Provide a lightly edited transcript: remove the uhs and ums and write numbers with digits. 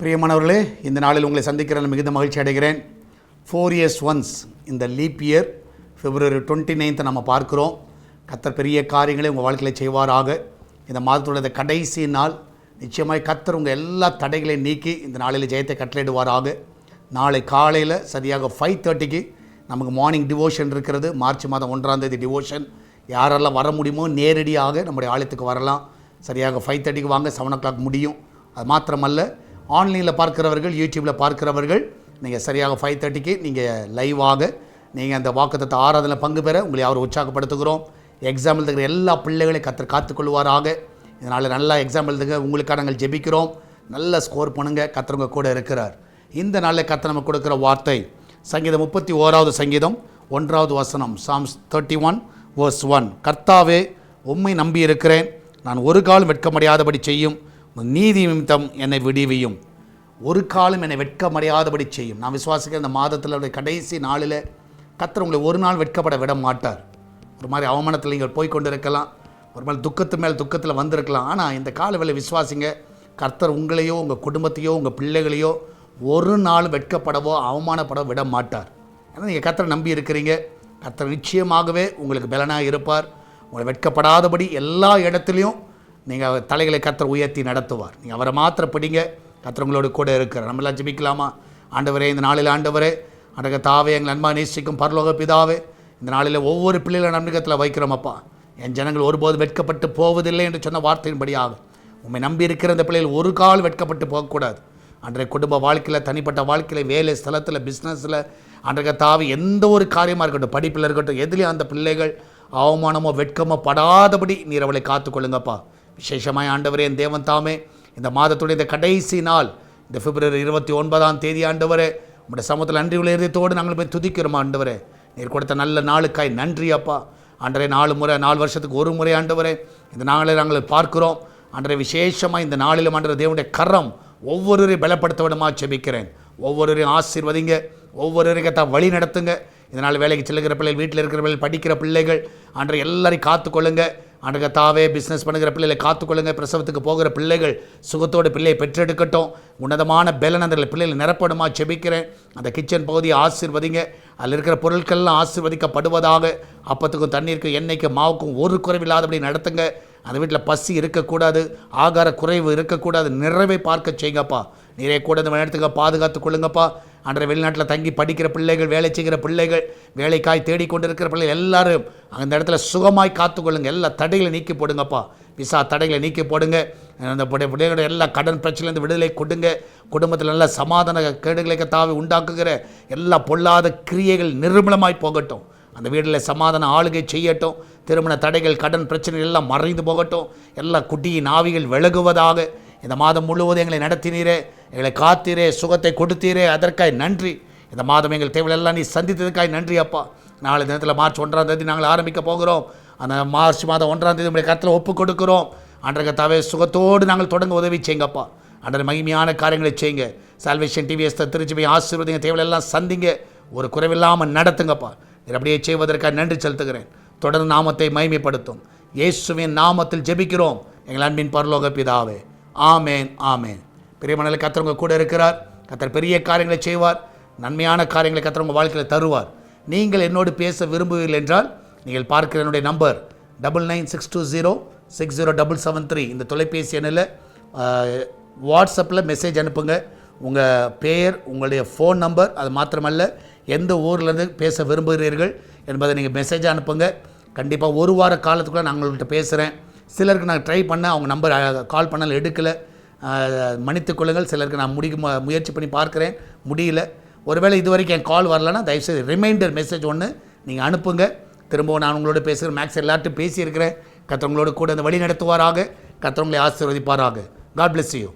பிரியமானவர்களே, இந்த நாளில் உங்களை சந்திக்கிற மிகுந்த மகிழ்ச்சி அடைகிறேன். 4 years ஒன்ஸ் இந்த லீப் இயர் February 29 நம்ம பார்க்கிறோம். கர்த்தர் பெரிய காரியங்களை உங்கள் வாழ்க்கையில் செய்வாராக. இந்த மாதத்துடைய கடைசி நாள் நிச்சயமாய் கர்த்தர் உங்கள் எல்லா தடைகளையும் நீக்கி இந்த நாளில் ஜெயத்தை கட்டளையிடுவாராக. நாளை காலையில் சரியாக 5:30 நமக்கு மார்னிங் டிவோஷன் இருக்கிறது. மார்ச் மாதம் 1 டிவோஷன். யாரெல்லாம் வர முடியுமோ நேரடியாக நம்முடைய ஆலயத்துக்கு வரலாம். சரியாக 5:30 வாங்க, 7 o'clock முடியும். அது மாத்திரமல்ல, ஆன்லைனில் பார்க்கிறவர்கள், யூடியூப்பில் பார்க்கிறவர்கள், நீங்கள் சரியாக 5:30 நீங்கள் லைவாக நீங்கள் அந்த வாக்குத்தத்த ஆராதனையில் பங்கு பெற உங்களை அவர் உற்சாகப்படுத்துகிறோம். எக்ஸாம் எழுதுகிற எல்லா பிள்ளைகளையும் கர்த்தர் காத்துக்கொள்வாராக. இதனால் நல்லா எக்ஸாம் எழுதுங்க. உங்களுக்காக நாங்கள் ஜெபிக்கிறோம். நல்ல ஸ்கோர் பண்ணுங்க. கர்த்தர் உங்கள் கூட இருக்கிறார். இந்த நாளில் கர்த்தர் நமக்கு கொடுக்குற வார்த்தை சங்கீதம் 31 சங்கீதம் 1 வசனம், Psalms 31 verse 1. கர்த்தாவே, உம்மை நம்பி இருக்கிறேன். நான் ஒரு காலம் வெட்கமடையாதபடி செய்யும். நீதி நிமித்தம் என்னை விடுவியும். ஒரு காலம் என்னை வெட்கமடையாதபடி செய்யும். நான் விசுவாசிக்கிற இந்த மாதத்தில் கடைசி நாளில் கர்த்தர் உங்களை ஒரு நாள் வெட்கப்பட விட மாட்டார். ஒரு மாதிரி அவமானத்தில் நீங்கள் போய்கொண்டு இருக்கலாம், ஒரு மாதிரி துக்கத்து மேல் துக்கத்தில் வந்திருக்கலாம். ஆனால் இந்த காலவேளை விசுவாசிங்க, கர்த்தர் உங்களையோ உங்கள் குடும்பத்தையோ உங்கள் பிள்ளைகளையோ ஒரு நாள் வெட்கப்படவோ அவமானப்பட விட மாட்டார். ஏன்னா நீங்கள் கர்த்தரை நம்பி இருக்கிறீங்க. கர்த்தர் நிச்சயமாகவே உங்களுக்கு பலனாக இருப்பார். உங்களை வெட்கப்படாதபடி எல்லா இடத்துலையும் நீங்கள் தலைகளை கர்த்தர் உயர்த்தி நடத்துவார். நீங்கள் அவரை மாத்திர பிடிங்க. கர்த்தர் உங்களோட கூட இருக்கிறார். நம்மளாம் ஜெபிக்கலாமா? ஆண்டவரே, இந்த நாளில் ஆண்டவரே, அடக தாவே, எங்கள் அன்பா நேசிக்கும் பரலோக பிதாவே, இந்த நாளில் ஒவ்வொரு பிள்ளைகளை நம்பிக்கத்தில் வைக்கிறோம். அப்பா, என் ஜனங்கள் ஒருபோது வெட்கப்பட்டு போவதில்லை என்று சொன்ன வார்த்தையின்படியாக உண்மை நம்பி இருக்கிற இந்த பிள்ளைகள் ஒரு கால் வெட்கப்பட்டு போகக்கூடாது. அன்றைய குடும்ப வாழ்க்கையில், தனிப்பட்ட வாழ்க்கையில், வேலை ஸ்தலத்தில், பிஸ்னஸில், அன்றைய தாவி எந்த ஒரு காரியமாக இருக்கட்டும், படிப்பில் இருக்கட்டும், எதுலேயும் அந்த பிள்ளைகள் அவமானமோ வெட்கமோ படாதபடி நீர் அவளை காத்துக்கொள்ளுங்கப்பா. விசேஷமாய் ஆண்டவரே, என் தேவன் தாமே, இந்த மாதத்துடைய இந்த கடைசி நாள், இந்த February 29 ஆண்டவரே, உங்களுடைய சமூகத்தில் நன்றி உள்ள இதயத்தோடு நாங்கள் போய் துதிக்கிறோம். ஆண்டவரே, நீர் கொடுத்த நல்ல நாளுக்காய் நன்றி அப்பா. ஆண்டவரே, 4 வருஷத்துக்கு ஒரு முறை ஆண்டவரே இந்த நாளை நாங்கள் பார்க்கிறோம். ஆண்டவரே, விசேஷமாக இந்த நாளிலும் ஆண்டவரே தேவனுடைய கரம் ஒவ்வொருவரையும் பலப்படுத்த விடமா ஜெபிக்கிறேன். ஒவ்வொருவரையும் ஆசீர்வதிங்க, ஒவ்வொருவரையும் தான் வழி நடத்துங்க. இதனால் வேலைக்கு செல்லுகிற பிள்ளைகள், வீட்டில் இருக்கிற பிள்ளைகள், படிக்கிற பிள்ளைகள், ஆண்டவரே எல்லாரையும் காத்துக்கொள்ளுங்க. ஆண்டவரே தாவே, பிஸ்னஸ் பண்ணுகிற பிள்ளைகளை காத்துக்கொள்ளுங்க. பிரசவத்துக்கு போகிற பிள்ளைகள் சுகத்தோடு பிள்ளையை பெற்றெடுக்கட்டும். உன்னதமான பலன் அந்த பிள்ளைகள் நிரப்பணுமா ஜெபிக்கிறேன். அந்த கிச்சன் பகுதியை ஆசீர்வதிங்க. அதில் இருக்கிற பொருட்கள்லாம் ஆசீர்வதிக்கப்படுவதாக. அப்பத்துக்கும் தண்ணீருக்கும் எண்ணெய்க்கும் மாவுக்கும் ஒரு குறைவில்லாதபடி நடத்துங்க. அந்த வீட்டில் பசி இருக்கக்கூடாது, ஆகார குறைவு இருக்கக்கூடாது. நிறைவை பார்க்க செய்யுங்கப்பா. நிறைய கூட இந்த இடத்துக்கு பாதுகாத்து கொள்ளுங்கப்பா. அன்றைய வெளிநாட்டில் தங்கி படிக்கிற பிள்ளைகள், வேலை செய்கிற பிள்ளைகள், வேலைக்காய் தேடிக்கொண்டிருக்கிற பிள்ளைகள் எல்லாரும் அந்த இடத்துல சுகமாய் காத்துக்கொள்ளுங்க. எல்லா தடைகளை நீக்கி போடுங்கப்பா. விசா தடைகளை நீக்கி போடுங்க. அந்த பிள்ளைகளோட எல்லா கடன் பிரச்சனையிலேருந்து விடுதலை கொடுங்க. குடும்பத்தில் நல்ல சமாதான கேடுகளை தாவி உண்டாக்குகிற எல்லா பொல்லாத கிரியைகள் நிர்மூலமாய் போகட்டும். அந்த வீட்டில் சமாதான ஆளுகை செய்யட்டும். திருமண தடைகள், கடன் பிரச்சனைகள் எல்லாம் மறைந்து போகட்டும். எல்லா குட்டியின் ஆவிகள் விலகுவதாக. இந்த மாதம் முழுவதும் எங்களை நடத்தினீரே, எங்களை காத்தீரே, சுகத்தை கொடுத்தீரே, அதற்காய் நன்றி. இந்த மாதம் எங்கள் தேவையெல்லாம் நீ சந்தித்ததுக்காய் நன்றி அப்பா. நாளை தினத்தில் மார்ச் 1 நாங்கள் ஆரம்பிக்க போகிறோம். அந்த மார்ச் மாதம் 1 உங்களுடைய கருத்தில் ஒப்பு கொடுக்குறோம். அன்றைய தாவே சுகத்தோடு நாங்கள் தொடங்க உதவி செய்யுங்கப்பா. அன்றைய மகிமையான காரியங்களை செய்யுங்க. சால்வேஷன் டிவிஎஸ் திருச்சி ஆசீர்வதிங்க. தேவையெல்லாம் சந்திங்க. ஒரு குறைவில்லாமல் நடத்துங்கப்பா. இதை அப்படியே செய்வதற்காக நன்றி செலுத்துகிறேன். தொடர்ந்து நாமத்தை மகிமைப்படுத்தும். இயேசுவின் நாமத்தில் ஜெபிக்கிறோம் எங்கள் அன்பின் பரலோக பிதாவே. ஆமேன், ஆமேன். பெரியமனல கர்த்தர் உங்க கூட இருக்கிறார். கர்த்தர் பெரிய காரியங்களை செய்வார். நன்மையான காரியங்களை கர்த்தர் உங்கள் வாழ்க்கையில் தருவார். நீங்கள் என்னோடு பேச விரும்புவீர்கள் என்றால் நீங்கள் பார்க்கிற என்னுடைய நம்பர் 9962060773. இந்த தொலைபேசி எண்ணில் வாட்ஸ்அப்பில் மெசேஜ் அனுப்புங்க. உங்கள் பெயர், உங்களுடைய ஃபோன் நம்பர், அது மாத்திரமல்ல எந்த ஊர்லேருந்து பேச விரும்புகிறீர்கள் என்பதை நீங்கள் மெசேஜ் அனுப்புங்க. கண்டிப்பாக ஒரு வார காலத்துக்குள்ளே நான் உங்கள்கிட்ட பேசுகிறேன். சிலருக்கு நான் ட்ரை பண்ணேன், அவங்க நம்பர் கால் பண்ணால் எடுக்கலை, மன்னித்துக் கொள்ளுங்கள். சிலருக்கு நான் முயற்சி பண்ணி பார்க்குறேன், முடியல. ஒருவேளை இது வரைக்கும் என் கால் வரலன்னா தயவுசெய்து ரிமைண்டர் மெசேஜ் ஒன்று நீங்கள் அனுப்புங்க. திரும்பவும் நான் உங்களோட பேசுகிறேன். மேக்ஸ் எல்லார்ட்டும் பேசியிருக்கிறேன். கர்த்தர் உங்களோட கூட இந்த வழி நடத்துவாராக. கர்த்தர் உங்களை ஆசீர்வதிப்பாராக. God bless you.